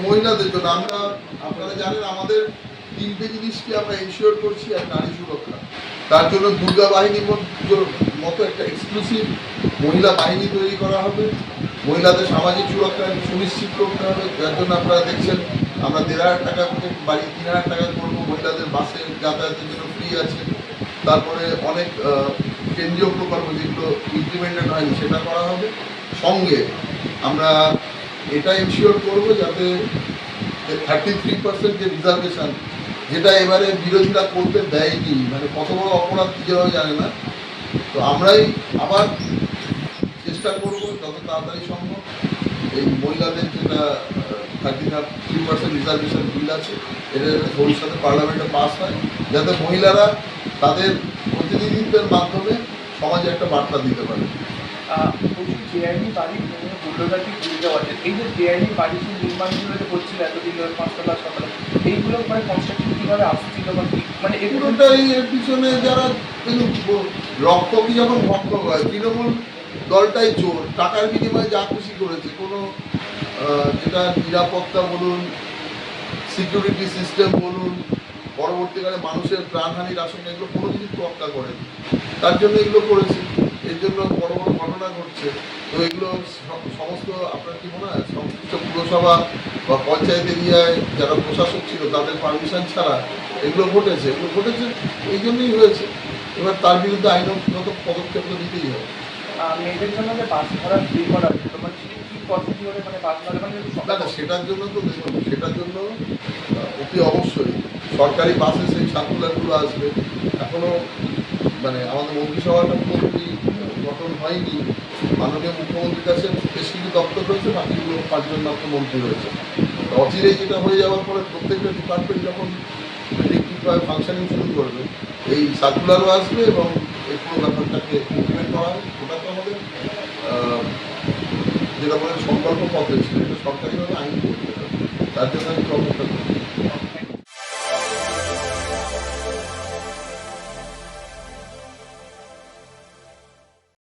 মহিলাদের জন্য আপনারা জানেন আমাদের তিনটে জিনিসকে আমরা এনশিওর করছি, এক নারী সুরক্ষা। তার জন্য দুর্গা বাহিনীর মতো একটা এক্সক্লুসিভ মহিলা বাহিনী তৈরি করা হবে। মহিলাদের সামাজিক সুরক্ষা সুনিশ্চিত করতে হবে, যার জন্য আপনারা দেখছেন আমরা 1,500 টাকা বাড়ি 3,000 টাকা করবো। মহিলাদের বাসে যাতায়াতের জন্য ফ্রি আছে। তারপরে অনেক কেন্দ্রীয় প্রকল্প যেগুলো ইমপ্লিমেন্টেড হয়নি সেটা করা হবে। সঙ্গে আমরা এটা এনশিওর করবো যাতে 33% যে রিজার্ভেশন, যেটা এবারে বিরোধীরা করতে দেয়নি, মানে কত বড় অপরাধ যেভাবে জানে না, তো আমরাই আবার চেষ্টা করবো যত তাড়াতাড়ি সম্ভব এই মহিলাদের যেটা 33% রিজার্ভেশন বিল আছে এটা যাতে ভবিষ্যতে পার্লামেন্টে পাস হয়, যাতে মহিলারা তাদের প্রতিনিধিত্বের মাধ্যমে সমাজে একটা বার্তা দিতে পারে। বেআইনি বাড়ি বুল্ডোজারটি ঘুরে দেওয়া যায়, এই যে বেআইনি বাড়ি নির্মাণগুলো যে হচ্ছিল এতদিন 5তলা 6তলা, এইগুলো মানে কনস্ট্রাকশন কীভাবে আসছিল বা কী, মানে এগুলোটাই এর পিছনে যারা রক্ত কি যখন ভক্ত হয়, তৃণমূল দলটাই চোর, টাকার বিনিময়ে যা খুশি করেছে। কোনো যেটা নিরাপত্তা বলুন, সিকিউরিটি সিস্টেম বলুন, পরবর্তীকালে মানুষের প্রাণহানির আশঙ্কা, এগুলো কোনো কিছু তোয়াক্কা করেনি। তার জন্য এগুলো করেছে, এর জন্য বড় বড় ঘটনা ঘটছে। তো এগুলো সমস্ত আপনার কি মনে হয় সংশ্লিষ্ট পুরসভা বা পঞ্চায়েত এরিয়ায় যারা প্রশাসক ছিল তাদের পারমিশন ছাড়া এগুলো ঘটেছে। এগুলো ঘটেছে এই জন্যই হয়েছে। এবার তার বিরুদ্ধে আইনগত পদক্ষেপ তো নিতেই হবে। মেয়েদের জন্য যে বাস ভাড়া ফ্রি করা আছে, তোমার কী পদ্ধতি হলে মানে বাস ভাড়া মানে না, সেটার জন্য তো দেখুন, সেটার জন্য অতি অবশ্যই সরকারি বাসে সেই সার্কুলারগুলো আসবে। এখনও মানে আমাদের মন্ত্রিসভাটা পুরোপুরি গঠন হয়নি। মাননীয় মুখ্যমন্ত্রীর কাছে বেশ কিছু দপ্তর রয়েছে, বাকিগুলো 5 জন মাত্র মন্ত্রী রয়েছে। অচিরেই যেটা হয়ে যাওয়ার পরে প্রত্যেকটা ডিপার্টমেন্ট যখন ঠিকভাবে ফাংশনিং শুরু করবে, এই সার্কুলারও আসবে এবং এই পুরো ব্যাপারটাকে ইমপ্লিমেন্ট করা হবে। ওটা তো আমাদের যেটা বলে সংকল্প পত্র ছিল, এটা সরকারিভাবে আইন করতে হবে। তার জন্য আমি অপেক্ষা করি।